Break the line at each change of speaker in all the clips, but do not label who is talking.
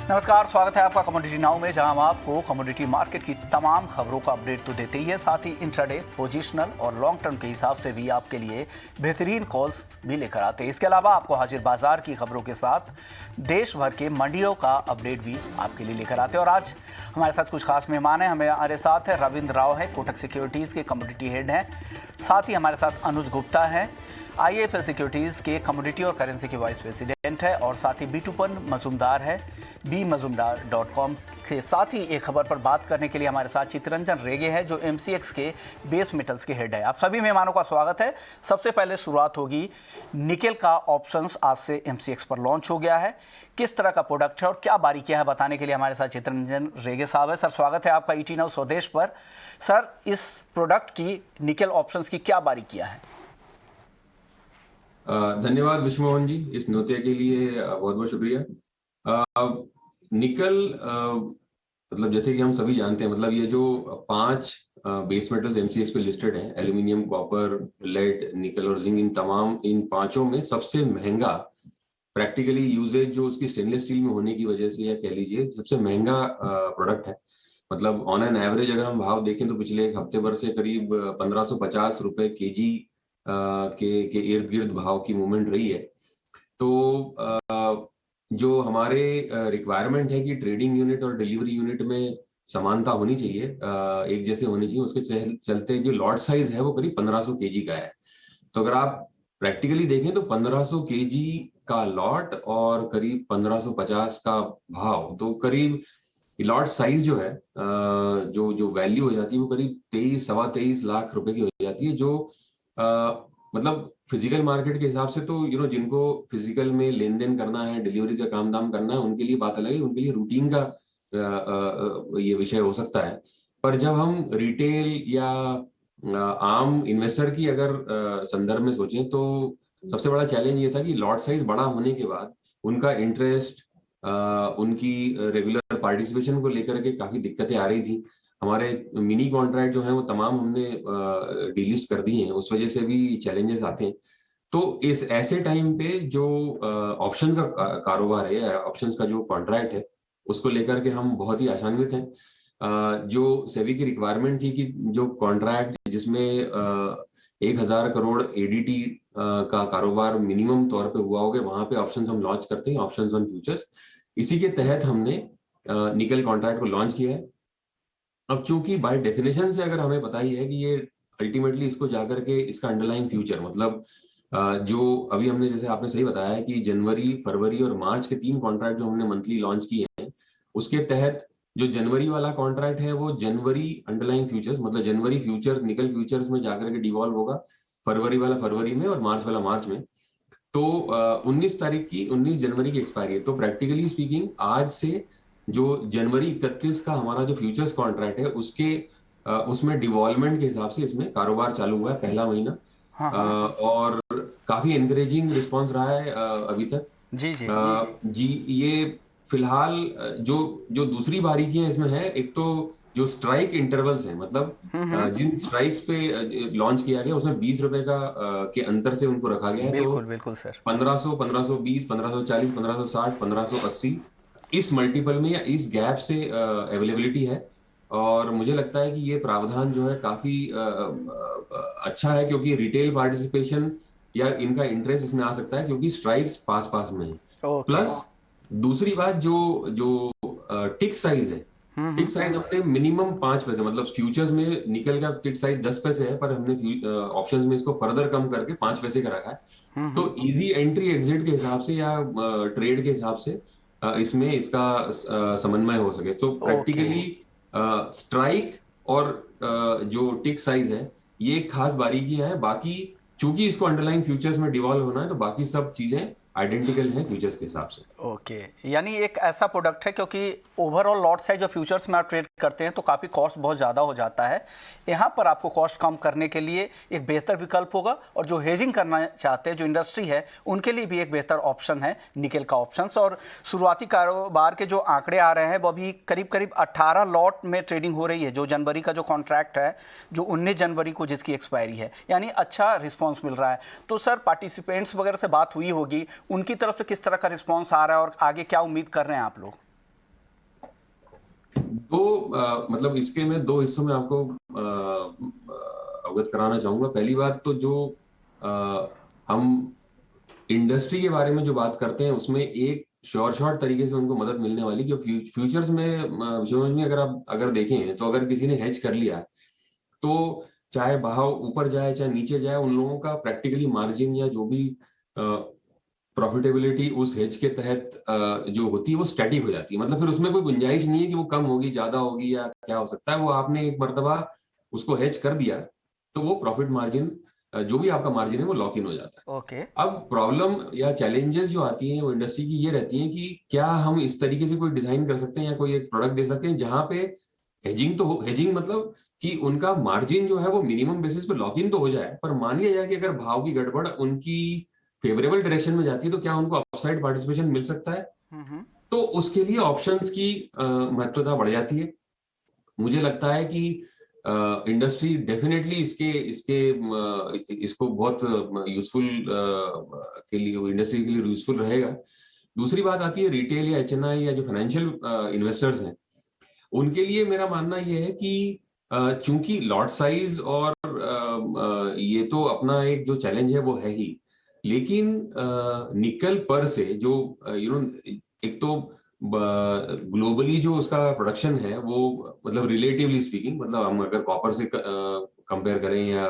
नमस्कार, स्वागत है आपका कमोडिटी नाउ में, जहां हम आपको कमोडिटी मार्केट की तमाम खबरों का अपडेट तो देते ही है, साथ ही इंट्राडे, पोजिशनल और लॉन्ग टर्म के हिसाब से भी आपके लिए बेहतरीन कॉल्स भी लेकर आते हैं। इसके अलावा आपको हाजिर बाजार की खबरों के साथ देश भर के मंडियों का अपडेट भी आपके लिए लेकर आते हैं। और आज हमारे साथ कुछ खास मेहमान हैं। हमारे साथ है रविंद्र राव है, कोटक सिक्योरिटीज़ के कमोडिटी हेड हैं। साथ ही हमारे साथ अनुज गुप्ता हैं, IIFL सिक्योरिटीज़ के कमोडिटी और करेंसी के वाइस प्रेसिडेंट है। और साथ ही बिटूपन मजूमदार है, bmazumdar.com के। साथ ही एक खबर पर बात करने के लिए हमारे साथ चितरंजन रेगे है, जो MCX के बेस मेटल्स के हेड है। आप सभी मेहमानों का स्वागत है। सबसे पहले शुरुआत होगी, निकेल का ऑप्शंस आज से MCX पर लॉन्च हो गया है। किस तरह का प्रोडक्ट है और क्या बारीकियां हैं, बताने के लिए हमारे साथ चितरंजन रेगे साहब है। सर, स्वागत है आपका ET नाउ स्वदेश पर। सर, इस प्रोडक्ट की, निकेल ऑप्शंस की क्या बारीकियां हैं?
धन्यवाद विश्वमोहन जी, इस न्योते के लिए बहुत बहुत शुक्रिया। निकल मतलब जैसे कि हम सभी जानते हैं, मतलब ये जो 5 बेस मेटल्स MCX पे लिस्टेड हैं, एल्यूमिनियम, कॉपर, लेड, निकल और जिंक, इन पांचों में सबसे महंगा, प्रैक्टिकली यूजेज जो उसकी स्टेनलेस स्टील में होने की वजह से, या कह लीजिए सबसे महंगा प्रोडक्ट है। मतलब ऑन एन एवरेज अगर हम भाव देखें तो पिछले एक हफ्ते भर से करीब 1550 रुपए kg के इर्द गिर्द भाव की मूवमेंट रही है। तो जो हमारे रिक्वायरमेंट है कि ट्रेडिंग यूनिट और डिलीवरी यूनिट में समानता होनी चाहिए, एक जैसे होनी चाहिए, उसके चलते जो लॉट साइज है वो करीब 1500 kg का है। तो अगर आप प्रैक्टिकली देखें तो 1500 kg का लॉट और करीब 1550 का भाव, तो करीब लॉट साइज जो है, जो वैल्यू हो जाती है वो करीब 23-23.25 लाख रुपए की हो जाती है। जो मतलब फिजिकल मार्केट के हिसाब से तो जिनको फिजिकल में लेन देन करना है, डिलीवरी का काम दाम करना है, उनके लिए बात अलग है, उनके लिए रूटीन का ये विषय हो सकता है। पर जब हम रिटेल या आम इन्वेस्टर की अगर संदर्भ में सोचें, तो सबसे बड़ा चैलेंज ये था कि लॉट साइज बड़ा होने के बाद उनका इंटरेस्ट, उनकी रेगुलर पार्टिसिपेशन को लेकर के काफी दिक्कतें आ रही थी। हमारे मिनी कॉन्ट्रैक्ट जो है वो तमाम हमने डीलिस्ट कर दिए हैं, उस वजह से भी चैलेंजेस आते हैं। तो इस ऐसे टाइम पे जो ऑप्शंस का कारोबार है, या ऑप्शंस का जो कॉन्ट्रैक्ट है, उसको लेकर के हम बहुत ही आशान्वित हैं। जो सेबी की रिक्वायरमेंट थी कि जो कॉन्ट्रैक्ट जिसमें 1000 करोड़ ADT का कारोबार मिनिमम तौर पे हुआ होगा, वहां पे ऑप्शंस हम लॉन्च करते हैं, ऑप्शंस ऑन फ्यूचर्स। इसी के तहत हमने निकल कॉन्ट्रैक्ट को लॉन्च किया है। अब चूंकि बाय डेफिनेशन से अगर हमें पता ही है कि ये अल्टीमेटली इसको जाकर के इसका अंडरलाइंग फ्यूचर, मतलब जो अभी हमने, जैसे आपने सही बताया है कि जनवरी, फरवरी और मार्च के 3 कॉन्ट्रैक्ट जो हमने मंथली लॉन्च किए हैं, उसके तहत जो जनवरी वाला कॉन्ट्रैक्ट है वो जनवरी अंडरलाइंग फ्यूचर्स, मतलब जनवरी फ्यूचर्स निकल फ्यूचर्स में जाकर के डिवॉल्व होगा, फरवरी वाला फरवरी में और मार्च वाला मार्च में। तो 19 जनवरी की एक्सपायरी है। तो प्रैक्टिकली स्पीकिंग आज से जो जनवरी 31 का हमारा जो फ्यूचर्स कॉन्ट्रैक्ट है, उसमें डिवॉल्वमेंट के हिसाब से इसमें कारोबार चालू हुआ है, पहला महीना। और काफी एनकरेजिंग रिस्पांस रहा है अभी तक। जी, ये फिलहाल जो जो दूसरी बारीकियां इसमें है, एक तो जो स्ट्राइक इंटरवल्स हैं, मतलब जिन स्ट्राइक्स पे लॉन्च किया गया उसमें 20 रुपए का के अंतर से उनको रखा गया है।
बिल्कुल बिल्कुल सर।
1500, 1520, 1540, 1560, 1580, इस मल्टीपल में या इस गैप से अवेलेबिलिटी है। और मुझे लगता है कि ये प्रावधान जो है काफी अच्छा है, क्योंकि रिटेल पार्टिसिपेशन या इनका इंटरेस्ट इसमें आ सकता है, क्योंकि स्ट्राइक्स पास पास में है। प्लस दूसरी बात, जो जो टिक साइज है, टिक साइज हमने मिनिमम 5 पैसे, मतलब फ्यूचर्स में निकल का टिक साइज 10 पैसे है, पर हमने ऑप्शंस में इसको फर्दर कम करके 5 पैसे का रखा है। तो इजी एंट्री एग्जिट के हिसाब से या ट्रेड के हिसाब से इसमें इसका समन्वय हो सके। तो प्रैक्टिकली स्ट्राइक और जो टिक साइज है, ये खास बारीकियां है। बाकी चूंकि इसको अंडरलाइन फ्यूचर्स में डिवॉल्व होना है, तो बाकी सब चीजें आइडेंटिकल हैं फ्यूचर्स के हिसाब से।
यानी एक ऐसा प्रोडक्ट है, क्योंकि ओवरऑल लॉट साइज जो फ्यूचर्स में आप ट्रेड करते हैं तो काफ़ी कॉस्ट बहुत ज़्यादा हो जाता है। यहाँ पर आपको कॉस्ट कम करने के लिए एक बेहतर विकल्प होगा, और जो हेजिंग करना चाहते हैं, जो इंडस्ट्री है, उनके लिए भी एक बेहतर ऑप्शन है निकेल का ऑप्शंस। और शुरुआती कारोबार के जो आंकड़े आ रहे हैं वो अभी करीब करीब 18 लॉट में ट्रेडिंग हो रही है। जो जनवरी का जो कॉन्ट्रैक्ट है, जो 19 जनवरी को जिसकी एक्सपायरी है, यानी अच्छा रिस्पॉन्स मिल रहा है। तो सर, पार्टिसिपेंट्स वगैरह से बात हुई होगी, उनकी तरफ से किस तरह का रिस्पॉन्स आ रहा है और आगे क्या उम्मीद कर रहे हैं आप लोग?
तो मतलब इसके मैं दो हिस्सों में आपको अवगत कराना चाहूंगा। पहली बात तो जो हम इंडस्ट्री के बारे में जो बात करते हैं उसमें एक शॉर्ट तरीके से उनको मदद मिलने वाली कि फ्यूचर्स में समझ में अगर देखें तो अगर किसी ने हेज कर लिया तो चाहे बहाव ऊपर जाए चाहे नीचे जाए, उन लोगों का प्रैक्टिकली मार्जिन या जो भी प्रॉफिटेबिलिटी उस हेज के तहत जो होती है वो स्टैटिक हो जाती है। मतलब फिर उसमें कोई गुंजाइश नहीं है कि वो कम होगी, ज्यादा होगी या क्या हो सकता है। वो आपने एक मर्तबा उसको हेज कर दिया तो वो प्रॉफिट मार्जिन, जो भी आपका मार्जिन है वो लॉक इन हो जाता है।
ओके।
अब प्रॉब्लम या चैलेंजेस जो आती हैं वो इंडस्ट्री की ये रहती हैं कि क्या हम इस तरीके से कोई डिजाइन कर सकते हैं या कोई एक प्रोडक्ट दे सकते हैं जहां पे हेजिंग मतलब कि उनका मार्जिन जो है वो मिनिमम बेसिस पे लॉक इन तो हो जाए, पर मान लिया जाए कि अगर भाव की गड़बड़ उनकी फेवरेबल डायरेक्शन में जाती है तो क्या उनको अपसाइड पार्टिसिपेशन मिल सकता है।
हम्म।
तो उसके लिए ऑप्शंस की महत्वता बढ़ जाती है। मुझे लगता है कि इंडस्ट्री डेफिनेटली इसके इसके इसको बहुत यूजफुल के लिए, इंडस्ट्री के लिए यूजफुल रहेगा। दूसरी बात आती है रिटेल या एचएनआई या जो फाइनेंशियल इन्वेस्टर्स हैं, उनके लिए मेरा मानना यह है कि चूंकि लॉट साइज और ये तो अपना एक जो चैलेंज है वो है ही, लेकिन निकल पर से जो एक तो ग्लोबली जो उसका प्रोडक्शन है वो मतलब रिलेटिवली स्पीकिंग, मतलब हम अगर कॉपर से कंपेयर करें या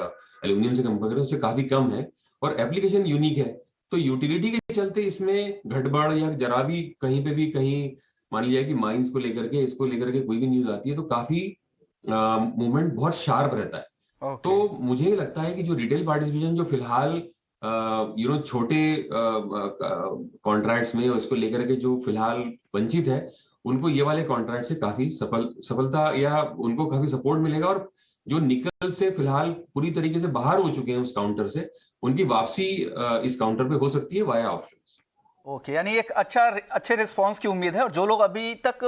एल्यूमिनियम से कंपेयर करें उससे काफी कम है, और एप्लीकेशन यूनिक है। तो यूटिलिटी के चलते इसमें गड़बड़ या जरा भी कहीं पे भी कहीं मान लिया कि माइंस को लेकर के इसको लेकर के कोई भी न्यूज आती है तो काफी मूवमेंट बहुत शार्प रहता है। तो
ओके।
मुझे लगता है कि जो रिटेल पार्टिसिपेशन जो फिलहाल छोटे कॉन्ट्रैक्ट्स में उसको लेकर के जो फिलहाल वंचित है, उनको ये वाले कॉन्ट्रैक्ट से काफी सफलता या उनको काफी सपोर्ट मिलेगा। और जो निकल से फिलहाल पूरी तरीके से बाहर हो चुके हैं उस काउंटर से, उनकी वापसी इस काउंटर पे हो सकती है वाया ऑप्शंस।
ओके, यानी एक अच्छे रिस्पांस की उम्मीद है। और जो लोग अभी तक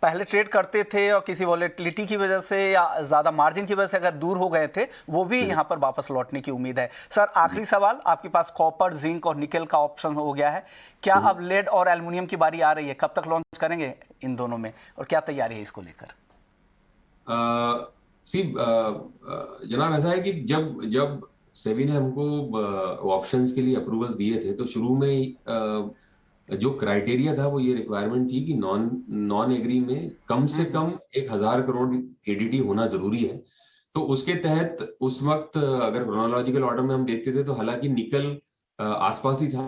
पहले ट्रेड करते थे और किसी वॉलेटिलिटी की वजह से या ज़्यादा मार्जिन की वजह से अगर दूर हो गए थे, वो भी यहाँ पर वापस लौटने की उम्मीद है। सर, आखिरी सवाल, आपके पास कॉपर, जिंक और निकल का ऑप्शन हो गया है, क्या अब लेड और एल्युमिनियम की बारी आ रही है? कब तक लॉन्च करेंगे इन दोनों में और क्या तैयारी है इसको लेकर?
जनाब ऐसा है कि जब जब सेबी ने हमको ऑप्शंस के लिए अप्रूवल्स दिए थे तो शुरू में जो क्राइटेरिया था वो ये रिक्वायरमेंट थी कि नॉन नॉन एग्री में कम से कम 1,000 करोड़ एडीटी होना जरूरी है। तो उसके तहत उस वक्त अगर क्रोनोलॉजिकल ऑर्डर में हम देखते थे तो हालांकि निकल आसपास ही था,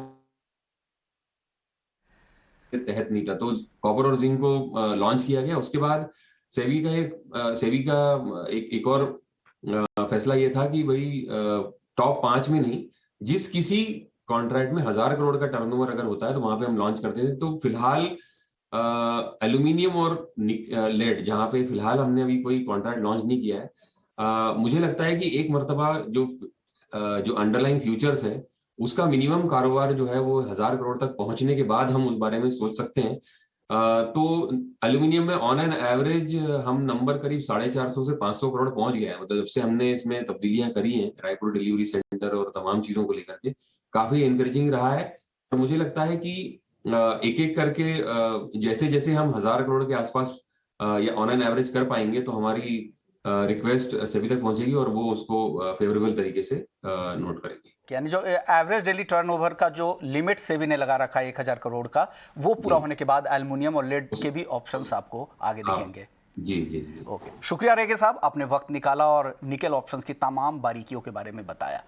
तहत नहीं था, तो कॉपर और जिंक को लॉन्च किया गया। उसके बाद सेबी का एक और फैसला ये था कि भाई टॉप 5 में नहीं, जिस किसी कॉन्ट्रैक्ट में 1,000 करोड़ का टर्नओवर अगर होता है तो वहां पे हम लॉन्च करते थे। तो फिलहाल एल्यूमिनियम और लेड जहां पे फिलहाल हमने अभी कोई कॉन्ट्रैक्ट लॉन्च नहीं किया है, मुझे लगता है कि एक मर्तबा जो अंडरलाइंग फ्यूचर्स है उसका मिनिमम कारोबार जो है वो 1,000 करोड़ तक पहुंचने के बाद हम उस बारे में सोच सकते हैं। तो एल्यूमिनियम में ऑन एन एवरेज हम नंबर करीब 450 से 500 करोड़ पहुंच गया है। मतलब जब से हमने इसमें तब्दीलियां करी हैं रायपुर डिलीवरी सेंटर और तमाम चीजों को लेकर के, काफी एनकरेजिंग रहा है। और मुझे लगता है कि एक एक करके जैसे जैसे हम 1,000 करोड़ के आसपास या ऑन एन एवरेज कर पाएंगे तो हमारी रिक्वेस्ट सेबी तक पहुंचेगी और वो उसको फेवरेबल तरीके से नोट करेंगे।
यानी जो एवरेज डेली टर्नओवर का जो लिमिट सेबी ने लगा रखा है 1,000 करोड़ का, वो पूरा होने के बाद एल्युमिनियम और लेड के भी ऑप्शंस आपको आगे दिखेंगे।
जी जी जी।
ओके, शुक्रिया रेगे साहब, आपने वक्त निकाला और निकल ऑप्शंस की तमाम बारीकियों के बारे में बताया।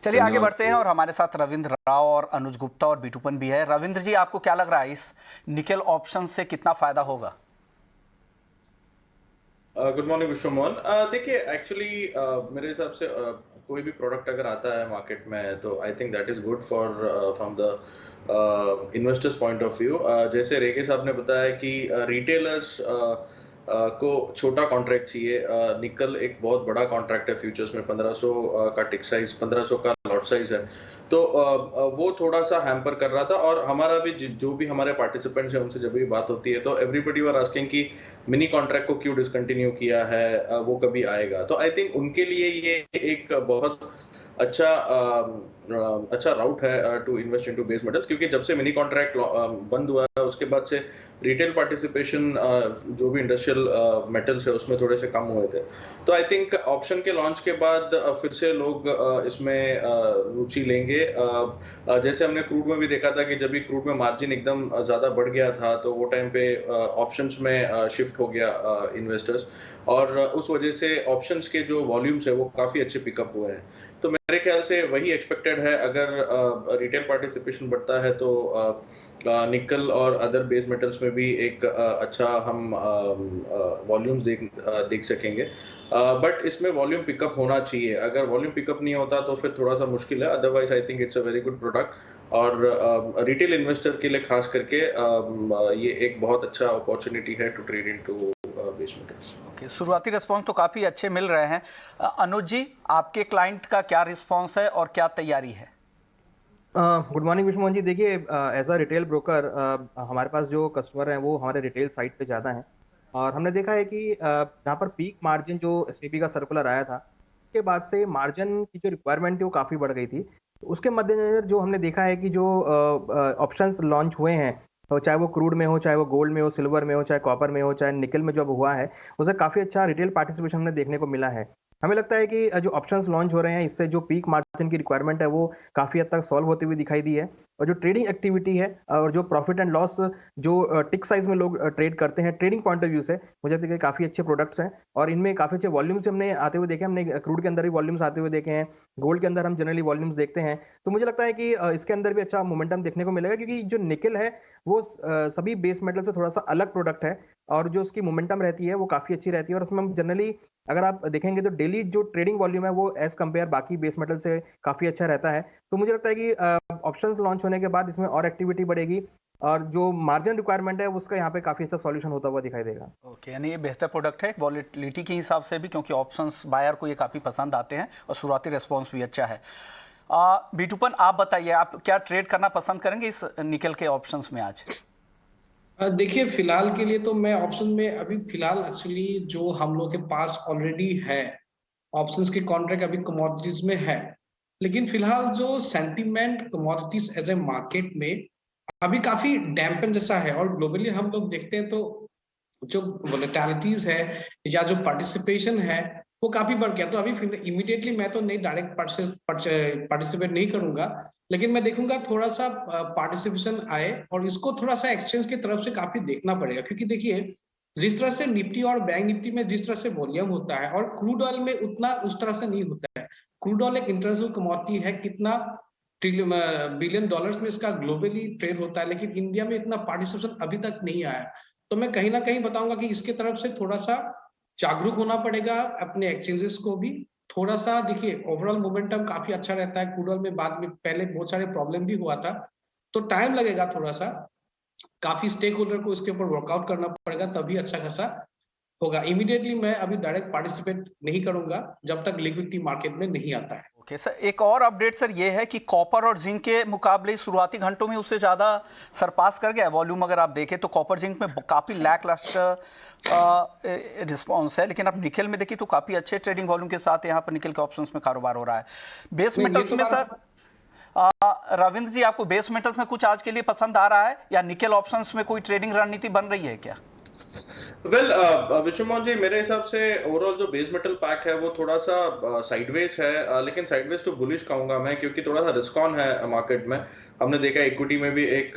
चलिए आगे बढ़ते हैं और हमारे साथ रविंद्र राव और अनुज गुप्ता और बीटूपन भी है। रविंद्र जी, आपको क्या लग रहा है इस निकल ऑप्शन से कितना फायदा होगा?
Good morning Vishwamohan. देखिए, एक्चुअली मेरे हिसाब से कोई भी प्रोडक्ट अगर आता है मार्केट में तो I think that is good for from the investors point of view. जैसे रेगे साहब ने बताया कि रिटेलर्स को छोटा कॉन्ट्रैक्ट चाहिए। निकल एक बहुत बड़ा कॉन्ट्रैक्ट है फ्यूचर्स में, 1500 का टिक साइज, 1500 का लॉट साइज है, तो वो थोड़ा सा हैम्पर कर रहा था। और हमारा भी जो भी हमारे पार्टिसिपेंट्स हैं उनसे जब भी बात होती है तो एवरीबडी वर आस्किंग कि मिनी कॉन्ट्रैक्ट को क्यों डिसकंटिन्यू किया है, वो कभी आएगा। तो आई थिंक उनके लिए ये एक बहुत अच्छा अच्छा राउट है to invest into base metals, क्योंकि जब से मिनी कॉन्ट्रैक्ट बंद हुआ है उसके बाद से रिटेल पार्टिसिपेशन जो भी इंडस्ट्रियल मेटल्स है उसमें थोड़े से कम हुए थे। तो आई थिंक ऑप्शन के लॉन्च के बाद फिर से लोग इसमें रुचि लेंगे। जैसे हमने क्रूड में भी देखा था कि जब भी क्रूड में मार्जिन एकदम ज़्यादा बढ़ गया था तो वो टाइम पे ऑप्शंस में शिफ्ट हो गया इन्वेस्टर्स, और उस वजह से ऑप्शंस के जो वॉल्यूम्स है वो काफ़ी अच्छे पिकअप हुए हैं। तो मेरे ख्याल से वही एक्सपेक्टेड है। अगर रिटेल पार्टिसिपेशन बढ़ता है तो निकल और अदर बेस मेटल्स में भी एक अच्छा हम वॉल्यूम्स देख सकेंगे। बट इसमें वॉल्यूम पिकअप होना चाहिए। अगर वॉल्यूम पिकअप नहीं होता तो फिर थोड़ा सा मुश्किल है। Otherwise I think it's a very good product, और रिटेल इन्वेस्टर के लिए खास करके ये एक बहुत अच्छा अपॉर्चुनिटी है to trade into base metals.
Okay, शुरुआती रिस्पांस तो काफ़ी अच्छे मिल रहे हैं। अनुज जी, आपके क्लाइंट का क्या रिस्पांस है और क्या तैयारी है?
गुड मॉर्निंग विश्वमोहन जी। देखिए, एज अ रिटेल ब्रोकर हमारे पास जो कस्टमर हैं वो हमारे रिटेल साइट पे ज़्यादा हैं, और हमने देखा है कि जहाँ पर पीक मार्जिन जो सेबी का सर्कुलर आया था उसके बाद से मार्जिन की जो रिक्वायरमेंट थी वो काफ़ी बढ़ गई थी। तो उसके मद्देनजर जो हमने देखा है कि जो ऑप्शंस लॉन्च हुए हैं, तो चाहे वो क्रूड में हो, चाहे वो गोल्ड में हो, सिल्वर में हो, चाहे कॉपर में हो, चाहे निकल में जो अब हुआ है, उससे काफ़ी अच्छा रिटेल पार्टिसिपेशन हमें देखने को मिला है। हमें लगता है कि जो ऑप्शंस लॉन्च हो रहे हैं इससे जो पीक मार्जिन की रिक्वायरमेंट है वो काफ़ी हद तक सॉल्व होती हुई दिखाई दी है, और जो ट्रेडिंग एक्टिविटी है और जो प्रॉफिट एंड लॉस जो टिक साइज में लोग ट्रेड करते हैं ट्रेडिंग पॉइंट ऑफ व्यू से, मुझे लगता है कि काफ़ी अच्छे प्रोडक्ट्स हैं, और इनमें काफ़ी अच्छे वॉल्यूम्स हमने आते हुए देखे। हमने क्रूड के अंदर भी वॉल्यूम्स आते हुए देखे हैं, गोल्ड के अंदर हम जनरली वॉल्यूम्स देखते हैं। तो मुझे लगता है कि इसके अंदर भी अच्छा मोमेंटम देखने को मिलेगा, क्योंकि जो निकल है वो सभी बेस मेटल से थोड़ा सा अलग प्रोडक्ट है, और जो उसकी मोमेंटम रहती है वो काफ़ी अच्छी रहती है, और उसमें हम जनरली अगर आप देखेंगे तो डेली जो ट्रेडिंग वॉल्यूम है वो एज कंपेयर बाकी बेस मेटल से काफ़ी अच्छा रहता है। तो मुझे लगता है कि ऑप्शंस लॉन्च होने के बाद इसमें और एक्टिविटी बढ़ेगी, और जो मार्जिन रिक्वायरमेंट है उसका यहाँ पे काफ़ी अच्छा सॉल्यूशन होता हुआ दिखाई देगा।
ओके, यानी ये बेहतर प्रोडक्ट है वॉलेटिलिटी के हिसाब से भी, क्योंकि ऑप्शंस बायर को ये काफ़ी पसंद आते हैं और शुरुआती रिस्पॉन्स भी अच्छा है। बीटूपन, आप बताइए, आप क्या ट्रेड करना पसंद करेंगे इस निकल के ऑप्शंस में आज?
देखिए, फिलहाल के लिए तो मैं ऑप्शन में अभी फिलहाल एक्चुअली जो हम लोग के पास ऑलरेडी है ऑप्शंस के कॉन्ट्रैक्ट अभी कमोडिटीज में है, लेकिन फिलहाल जो sentiment commodities as a market में अभी काफी डैम्पन जैसा है, और ग्लोबली हम लोग देखते हैं तो जो वोलेटिलिटीज है या जो पार्टिसिपेशन है वो काफी बढ़ गया। तो अभी इमीडिएटली मैं तो नहीं डायरेक्ट पार्टिसिपेट नहीं करूंगा, लेकिन मैं देखूंगा थोड़ा सा पार्टिसिपेशन आए, और इसको थोड़ा सा एक्सचेंज की तरफ से काफी देखना पड़ेगा, क्योंकि देखिए जिस तरह से निफ्टी और बैंक निफ्टी में जिस तरह से वॉल्यूम होता है और क्रूड ऑयल में उतना उस तरह से नहीं होता है। क्रूड ऑयल एक इंटरनेशनल कमोडिटी है, कितना बिलियन डॉलर्स में इसका ग्लोबली ट्रेड होता है, लेकिन इंडिया में इतना पार्टिसिपेशन अभी तक नहीं आया। तो मैं कहीं ना कहीं बताऊंगा कि इसके तरफ से थोड़ा सा जागरूक होना पड़ेगा अपने एक्सचेंजेस को भी। थोड़ा सा देखिए ओवरऑल मोमेंटम काफी अच्छा रहता है क्रूड ऑयल में, बाद में पहले बहुत सारे प्रॉब्लम भी हुआ था, तो टाइम लगेगा थोड़ा सा, काफी स्टेक होल्डर को इसके ऊपर वर्कआउट करना पड़ेगा, तभी अच्छा खासा होगा। इमीडिएटली मैं अभी डायरेक्ट पार्टिसिपेट नहीं करूंगा जब तक लिक्विडिटी मार्केट में नहीं आता है।
ओके सर, एक और अपडेट सर ये है कि कॉपर और जिंक के मुकाबले शुरुआती घंटों में उससे ज़्यादा सरपास कर गया वॉल्यूम। अगर आप देखें तो कॉपर जिंक में काफ़ी लैकलस्टर रिस्पॉन्स है, लेकिन आप निकल में देखिए तो काफ़ी अच्छे ट्रेडिंग वॉल्यूम के साथ यहाँ पर निकल के ऑप्शंस में कारोबार हो रहा है। बेस मेटल्स में सर रविंद्र जी, आपको बेस मेटल्स में कुछ आज के लिए पसंद आ रहा है, या निकल ऑप्शंस में कोई ट्रेडिंग रणनीति बन रही है क्या?
वेल विश्वमोहन जी, मेरे हिसाब से ओवरऑल जो बेस मेटल पैक है वो थोड़ा सा साइडवेज है, लेकिन साइडवेज तो बुलिश कहूंगा मैं, क्योंकि थोड़ा सा रिस्क ऑन है मार्केट में। हमने देखा इक्विटी में भी एक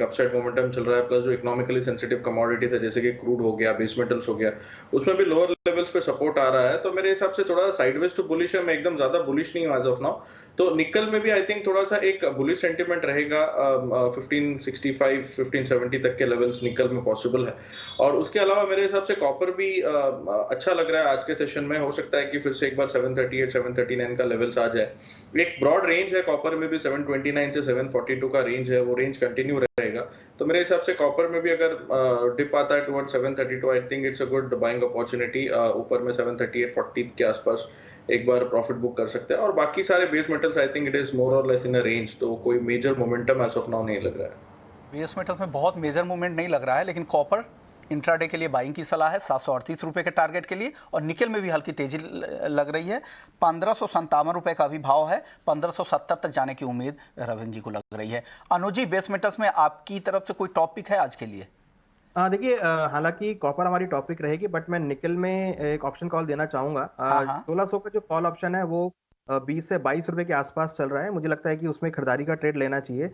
अपसाइड मोमेंटम चल रहा है, प्लस जो इकोनॉमिकली सेंसिटिव कमोडिटी थे जैसे कि क्रूड हो गया, बेस मेटल्स हो गया, उसमें भी लोअर लेवल्स पे सपोर्ट आ रहा है। तो मेरे हिसाब से थोड़ा सा साइडवेज टू बुलिश है, मैं एकदम ज्यादा बुलिश नहीं हूं एज ऑफ नाउ। तो निकल में भी आई थिंक थोड़ा सा एक बुलिश सेंटीमेंट रहेगा, 1565 1570 तक के लेवल्स निकल में पॉसिबल है। और उसके अलावा मेरे हिसाब से कॉपर भी अच्छा लग रहा है आज के सेशन में। हो सकता है कि फिर से एक बार 738 739 का लेवल्स आ जाए। एक ब्रॉड रेंज है कॉपर में भी, 729 से 742 का रेंज है, वो रेंज कंटिन्यू रहेगा। तो मेरे हिसाब से कॉपर में भी अगर डिप आता है toward 732, I think it's a good buying opportunity. ऊपर में 738 40 के आसपास एक बार प्रॉफिट बुक कर सकते हैं। और बाकी सारे base metals I think it is more और लेस इन अ रेंज, तो कोई major momentum as of now नहीं लग रहा है।
बेस मेटल्स में बहुत मेजर मूवमेंट नहीं लग रहा है, लेकिन कॉपर इंट्राडे के लिए बाइंग की सलाह है 738 रुपए के टारगेट के लिए, और निकल में भी हल्की तेजी लग रही है। 1557 रुपए का अभी भाव है, 1570 तक जाने की उम्मीद रविंद्र जी को लग रही है। अनुज जी, बेस मेटल्स में आपकी तरफ से कोई टॉपिक है आज के लिए?
देखिए, हालांकि कॉपर हमारी टॉपिक रहेगी, बट मैं निकल में एक ऑप्शन कॉल देना चाहूंगा।
हाँ हाँ
1600 का जो कॉल ऑप्शन है वो 20 से 22 रुपए के आसपास चल रहा है। मुझे लगता है कि उसमें खरीदारी का ट्रेड लेना चाहिए।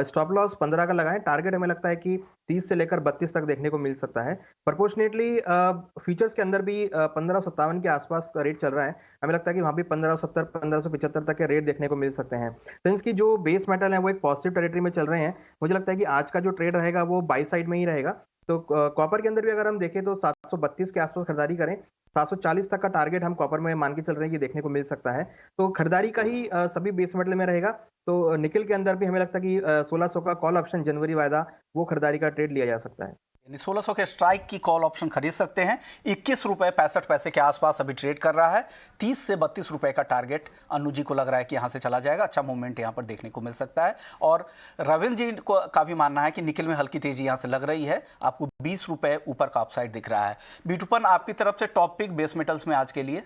स्टॉप लॉस 15 का लगाएं, टारगेट हमें लगता है कि 30 से लेकर 32 तक देखने को मिल सकता है। प्रोपोर्शनेटली फ्यूचर्स के अंदर भी 1557 के आसपास का रेट चल रहा है। हमें लगता है कि वहां भी 1570 1575 तक के रेट देखने को मिल सकते हैं। तो इसकी जो बेस मेटल है वो एक पॉजिटिव टेरिटरी में चल रहे हैं। मुझे लगता है कि आज का जो ट्रेड रहेगा वो बाई साइड में ही रहेगा। तो कॉपर के अंदर भी अगर हम देखें तो 732 के आसपास खरीदारी करें, 740 तक का टारगेट हम कॉपर में मान के चल रहे हैं कि देखने को मिल सकता है। तो खरीदारी का ही सभी बेस मेटल में रहेगा। तो निकल के अंदर भी हमें लगता है कि 1600 का कॉल ऑप्शन जनवरी वायदा, वो खरीदारी का ट्रेड लिया जा सकता है।
यानी 1600 के स्ट्राइक की कॉल ऑप्शन खरीद सकते हैं। 21 रुपए 65 पैसे के आसपास अभी ट्रेड कर रहा है। 30 से 32 रुपए का टारगेट अनु जी को लग रहा है कि यहां से चला जाएगा। अच्छा मूवमेंट यहां पर देखने को मिल सकता है। और रविंद्र जी का भी मानना है कि निकल में हल्की तेजी यहां से लग रही है। आपको 20 रुपए ऊपर का अपसाइड दिख रहा है। बीटूपन, आपकी तरफ से टॉपिक बेस मेटल्स में आज के लिए?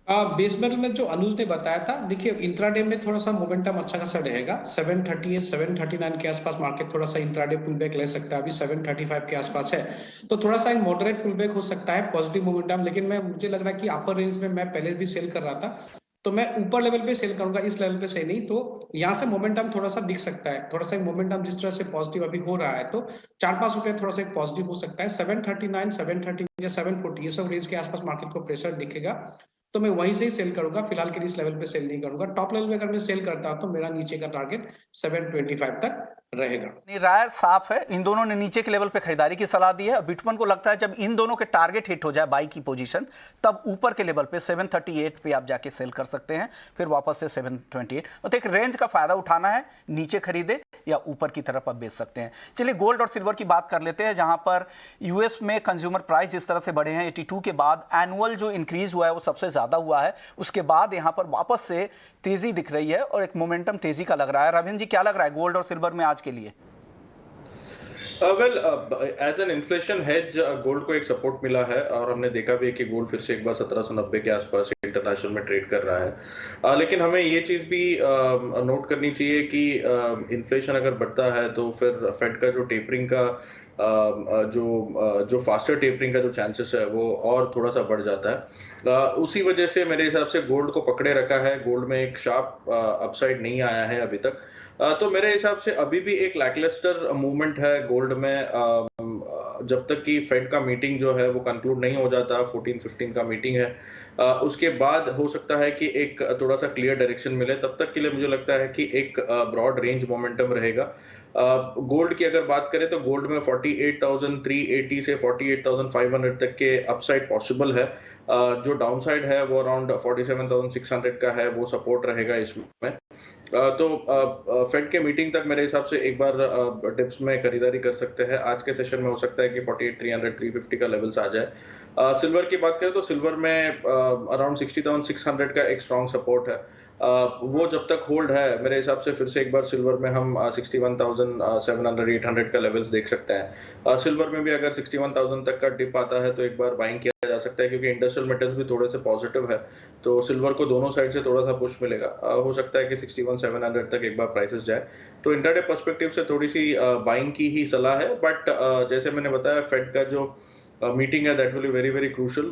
बेस मेटल में जो अनुज ने बताया था, देखिए इंट्राडे में थोड़ा सा मोमेंटम अच्छा खासा रहेगा। 738 739 के आसपास मार्केट थोड़ा सा इंट्राडे पुल बैक ले सकता है। अभी 735 के आसपास है, तो थोड़ा सा मॉडरेट पुल बैक हो सकता है, पॉजिटिव मोमेंटम। लेकिन मुझे लग रहा है कि अपर रेंज में मैं पहले भी सेल कर रहा था, तो मैं ऊपर लेवल पे सेल करूंगा, इस लेवल पे से नहीं। तो यहाँ से मोमेंटम थोड़ा सा दिख सकता है। थोड़ा सा मोमेंटम जिस तरह से पॉजिटिव अभी हो रहा है, तो 4-5 रुपए थोड़ा सा पॉजिटिव हो सकता है। 739 730 या 740 ये सब रेंज के आसपास मार्केट को प्रेशर दिखेगा, तो मैं वहीं से ही सेल करूंगा। फिलहाल के लिए इस लेवल पे सेल नहीं करूंगा। टॉप लेवल पे अगर मैं सेल करता हूं तो मेरा नीचे का टारगेट 725 तक रहेगा।
राय साफ है, इन दोनों ने नीचे के लेवल पे खरीदारी की सलाह दी है। बिटकॉइन को लगता है जब इन दोनों के टारगेट हिट हो जाए बाई की पोजीशन, तब ऊपर के लेवल पे 738 पे आप जाके सेल कर सकते हैं, फिर वापस से 728। मतलब एक रेंज का फायदा उठाना है, नीचे खरीदे या ऊपर की तरफ आप बेच सकते हैं। चलिए गोल्ड और सिल्वर की बात कर लेते हैं, जहां पर यूएस में कंज्यूमर प्राइस जिस तरह से बढ़े हैं 82 के बाद, एनुअल जो इंक्रीज हुआ है वो सबसे ज्यादा हुआ है। उसके बाद यहां पर वापस से तेजी दिख रही है और एक मोमेंटम तेजी का लग रहा है। रविंद्र जी, क्या लग रहा है गोल्ड और सिल्वर में आज के लिए?
Well, as an inflation hedge gold को एक सपोर्ट मिला है, और हमने देखा भी है कि गोल्ड फिर से एक बार 1790 के आसपास इंटरनेशनल में ट्रेड कर रहा है। लेकिन हमें ये चीज भी नोट करनी चाहिए कि इन्फ्लेशन अगर बढ़ता है तो फिर फेड का जो टेपरिंग का जो फास्टर टेपरिंग का जो चांसेस है वो और थोड़ा सा बढ़ जाता है। उसी वजह से मेरे हिसाब से गोल्ड को पकड़े रखा है। गोल्ड में एक शार्प अपसाइड नहीं आया है अभी तक। तो मेरे हिसाब से अभी भी एक लैकलस्टर मूवमेंट है गोल्ड में, जब तक कि फेड का मीटिंग जो है वो कंक्लूड नहीं हो जाता। 14-15 का मीटिंग है, उसके बाद हो सकता है कि एक थोड़ा सा क्लियर डायरेक्शन मिले। तब तक के लिए मुझे लगता है कि एक ब्रॉड रेंज मोमेंटम रहेगा। गोल्ड की अगर बात करें तो गोल्ड में 48,380 से 48,500 तक के अपसाइड पॉसिबल है। जो डाउनसाइड है वो अराउंड 47,600 का है, वो सपोर्ट रहेगा इसमें। तो फेड के मीटिंग तक मेरे हिसाब से एक बार डिप्स में खरीदारी कर सकते हैं। आज के सेशन में हो सकता है कि 48,300 350 का लेवल्स आ जाए। सिल्वर की बात करें तो सिल्वर में अराउंड 60,600 का एक स्ट्रॉन्ग सपोर्ट है। वो जब तक होल्ड है मेरे हिसाब से फिर से एक बार सिल्वर में हम 61,700 800 का लेवल्स देख सकते हैं। सिल्वर में भी अगर 61,000 तक का डिप आता है तो एक बार बाइंग किया जा सकता है, क्योंकि इंडस्ट्रियल मेटल्स भी थोड़े से पॉजिटिव है, तो सिल्वर को दोनों साइड से थोड़ा सा पुश मिलेगा। हो सकता है कि 61,700 तक एक बार प्राइसेस जाए। तो इंट्राडे पर्सपेक्टिव से थोड़ी सी बाइंग की ही सलाह है, बट जैसे मैंने बताया फेड का जो मीटिंग है that will be very very crucial,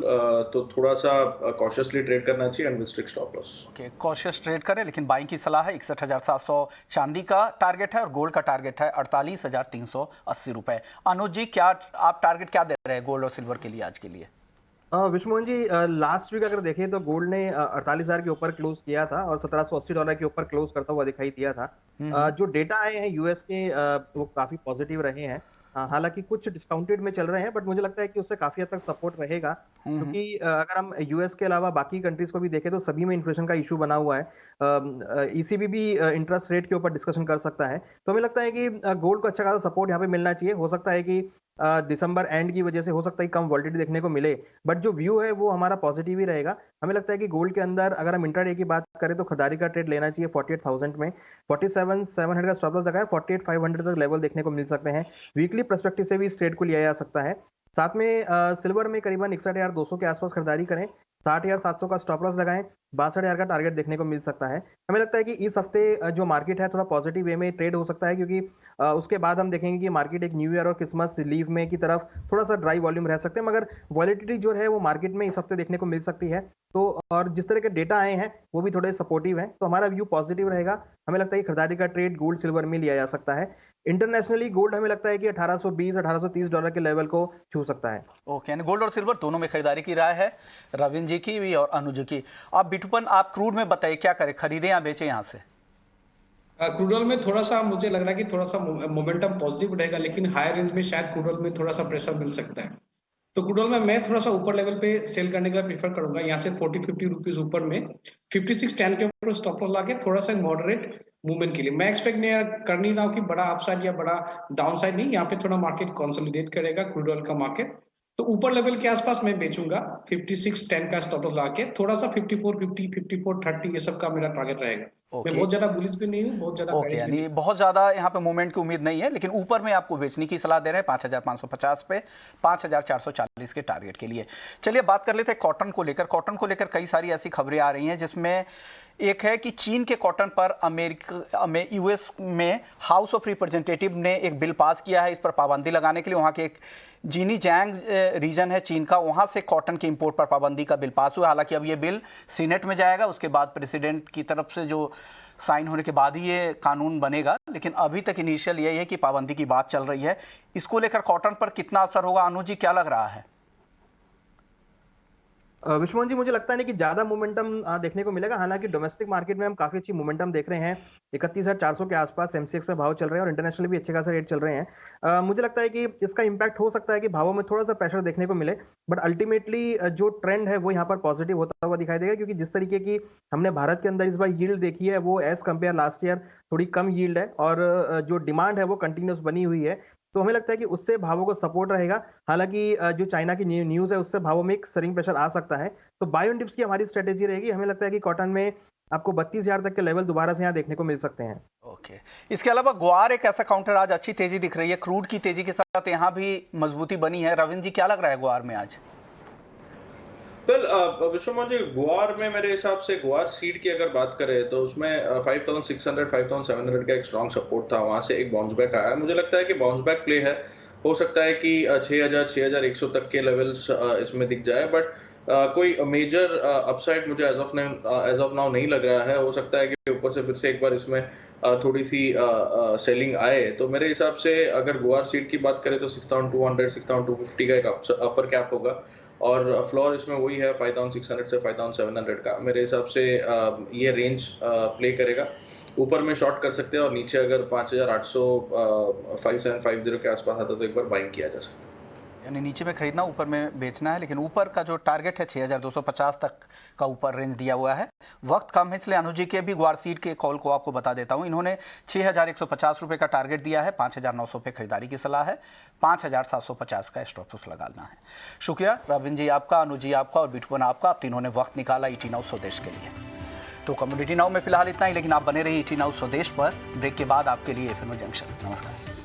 तो थोड़ा सा कॉशियसली ट्रेड करना चाहिए and with strict stop loss.
Okay, cautious trade करें, लेकिन बाइंग की सलाह है। 61,700 चांदी का टारगेट है और गोल्ड का टारगेट है 48,380 रुपए। अनुज जी, क्या आप टारगेट क्या दे रहे हैं गोल्ड और सिल्वर के लिए आज के लिए?
विश्वमोहन जी, लास्ट वीक अगर देखें तो गोल्ड ने 48,000 के ऊपर क्लोज किया था और $1,780 के ऊपर क्लोज करता हुआ दिखाई दिया था। जो डेटा आए हैं यूएस के वो काफी पॉजिटिव रहे हैं। हालांकि कुछ डिस्काउंटेड में चल रहे हैं, बट मुझे लगता है कि उससे काफी हद तक सपोर्ट रहेगा, क्योंकि अगर हम यूएस के अलावा बाकी कंट्रीज को भी देखें तो सभी में इन्फ्लेशन का इशू बना हुआ है। ईसीबी भी इंटरेस्ट रेट के ऊपर डिस्कशन कर सकता है। तो हमें लगता है कि गोल्ड को अच्छा खासा सपोर्ट यहाँ पे मिलना चाहिए। हो सकता है कि दिसंबर एंड की वजह से हो सकता है कम वॉलिटिलिटी देखने को मिले, बट जो व्यू है वो हमारा पॉजिटिव ही रहेगा। हमें लगता है कि गोल्ड के अंदर अगर हम इंट्राडे की बात करें तो खरीदारी का ट्रेड लेना चाहिए 48,000 में। 47,700 का स्टॉप लॉस लगा है, 48,500 तक लेवल देखने को मिल सकते हैं। वीकली पर्सपेक्टिव से भी इस ट्रेड को लिया जा सकता है। साथ में सिल्वर में करीबन 61,200 के आसपास खरीदारी करें, 60,700 का स्टॉप लॉस लगाएं, 62,000 का टारगेट देखने को मिल सकता है। हमें लगता है कि इस हफ्ते जो मार्केट है थोड़ा पॉजिटिव वे में ट्रेड हो सकता है, क्योंकि उसके बाद हम देखेंगे कि मार्केट एक न्यू ईयर और क्रिसमस लीव में की तरफ थोड़ा सा ड्राई वॉल्यूम रह सकते हैं, मगर वॉलेटिलिटी जो है वो मार्केट में इस हफ्ते देखने को मिल सकती है। तो और जिस तरह के डेटा आए हैं वो भी थोड़े सपोर्टिव हैं, तो हमारा व्यू पॉजिटिव रहेगा। हमें लगता है कि खरीदारी का ट्रेड गोल्ड सिल्वर में लिया जा सकता है। इंटरनेशनली गोल्ड हमें लगता है कि $1820-1830 के लेवल को छू सकता है।
ओके, यानी गोल्ड और सिल्वर दोनों में खरीदारी की राय है रविंद्र जी की भी और अनुज जी की। आप बिटुपन, आप क्रूड में बताइए क्या करें, खरीदें या बेचें यहाँ से?
क्रूड ऑयल में थोड़ा सा मुझे लग रहा है कि थोड़ा सा मोमेंटम पॉजिटिव रहेगा, लेकिन हायर रेंज में शायद क्रूड ऑयल में थोड़ा सा प्रेशर मिल सकता है। तो क्रूड ऑयल में मैं थोड़ा सा ऊपर लेवल पे सेल करने का प्रीफर करूंगा, यहाँ से 40-50 रुपीज ऊपर में 5610 के ऊपर स्टॉप लॉस लाके थोड़ा सा मॉडरेट मूवमेंट के लिए मैं एक्सपेक्ट नहीं कर नहीं रहा हूँ कि बड़ा अपसाइड या बड़ा डाउनसाइड नहीं, यहाँ पे थोड़ा मार्केट कंसोलिडेट करेगा क्रूड ऑयल का मार्केट। तो ऊपर लेवल के आसपास मैं बेचूंगा 5610 का स्टॉप लॉस लाके, थोड़ा सा 5450 5430 ये सब का मेरा टारगेट रहेगा। मैं बहुत ज्यादा बुलिश भी नहीं हूँ, बहुत ज्यादा
ओके, यानी बहुत ज्यादा यहाँ पे मूवमेंट की उम्मीद नहीं है, लेकिन ऊपर में आपको बेचने की सलाह दे रहे हैं 5550 पे 5440 के टारगेट के लिए। चलिए बात कर लेते हैं कॉटन को लेकर। कॉटन को लेकर कई सारी ऐसी खबरें आ रही हैं, जिसमें एक है कि चीन के कॉटन पर यूएस में हाउस ऑफ रिप्रेजेंटेटिव ने एक बिल पास किया है इस पर पाबंदी लगाने के लिए। वहाँ के एक जिनीजियांग रीजन है चीन का, वहाँ से कॉटन के इंपोर्ट पर पाबंदी का बिल पास हुआ। हालांकि अब ये बिल सीनेट में जाएगा, उसके बाद प्रेसिडेंट की तरफ से जो साइन होने के बाद ही ये कानून बनेगा, लेकिन अभी तक इनिशियल यही है कि पाबंदी की बात चल रही है। इसको लेकर कॉटन पर कितना असर होगा, अनुज जी क्या लग रहा है?
विश्वमोहन जी, मुझे लगता है नहीं कि ज्यादा मोमेंटम देखने को मिलेगा। हालांकि डोमेस्टिक मार्केट में हम काफी अच्छी मोमेंटम देख रहे हैं, 31,400 के आसपास एमसीएक्स में भाव चल रहे हैं और इंटरनेशनल भी अच्छे खासे रेट चल रहे हैं। मुझे लगता है कि इसका इंपैक्ट हो सकता है कि भावों में थोड़ा सा प्रेशर देखने को मिले, बट अल्टीमेटली जो ट्रेंड है वो यहाँ पर पॉजिटिव होता हुआ दिखाई देगा, क्योंकि जिस तरीके की हमने भारत के अंदर इस बार यील्ड देखी है वो एज कंपेयर लास्ट ईयर थोड़ी कम यील्ड है, और जो डिमांड है वो कंटिन्यूस बनी हुई है। तो हमें लगता है कि उससे भावों को सपोर्ट रहेगा। हालांकि जो चाइना की न्यूज है उससे भावों में एक सेलिंग प्रेशर आ सकता है। तो बाय ऑन डिप्स की हमारी स्ट्रेटेजी रहेगी। हमें लगता है कि कॉटन में आपको 32,000 तक के लेवल दोबारा से यहाँ देखने को मिल सकते हैं।
ओके, इसके अलावा ग्वार एक ऐसा काउंटर आज अच्छी तेजी दिख रही है, क्रूड की तेजी के साथ यहाँ भी मजबूती बनी है। रविंद्र जी क्या लग रहा है ग्वार में आज?
विश्वमोहन जी, ग्वार में मेरे हिसाब से ग्वार सीड की अगर बात करें तो उसमें 5600 5700 का एक स्ट्रॉन्ग सपोर्ट था, वहां से एक बाउंस बैक आया। मुझे लगता है कि बाउंस बैक प्ले है, हो सकता है कि 6100 तक के लेवल्स इसमें दिख जाए, बट कोई मेजर अपसाइड मुझे एज ऑफ नाउ नहीं लग रहा है। हो सकता है कि ऊपर से फिर से एक बार इसमें थोड़ी सी सेलिंग आए। तो मेरे हिसाब से अगर ग्वार सीड की बात करें तो 6200 6250 का एक अपर कैप होगा, और फ्लोर इसमें वही है 5600 से 5700 का। मेरे हिसाब से ये रेंज प्ले करेगा। ऊपर में शॉर्ट कर सकते हैं और नीचे अगर 5800 5750 के आसपास आता तो एक बार बाइंग किया जा सकता है।
यानी नीचे में खरीदना, ऊपर में बेचना है, लेकिन ऊपर का जो टारगेट है 6250 तक का ऊपर रेंज दिया हुआ है। वक्त कम है, इसलिए अनुज जी के भी ग्वार सीड के कॉल को आपको बता देता हूं। इन्होंने 6150 रुपये का टारगेट दिया है, 5900 पे खरीदारी की सलाह है, 5750 का स्टॉप लॉस लगाना है। शुक्रिया रविंद्र जी आपका, अनुज जी आपका और बिटुपन आपका, आप तीनों ने वक्त निकाला ईटी नाउ स्वदेश के लिए। तो कम्युनिटी नाउ में फिलहाल इतना ही, लेकिन आप बने रहिए ईटी नाउ स्वदेश पर। ब्रेक के बाद आपके लिए फिल्म जंक्शन। नमस्कार।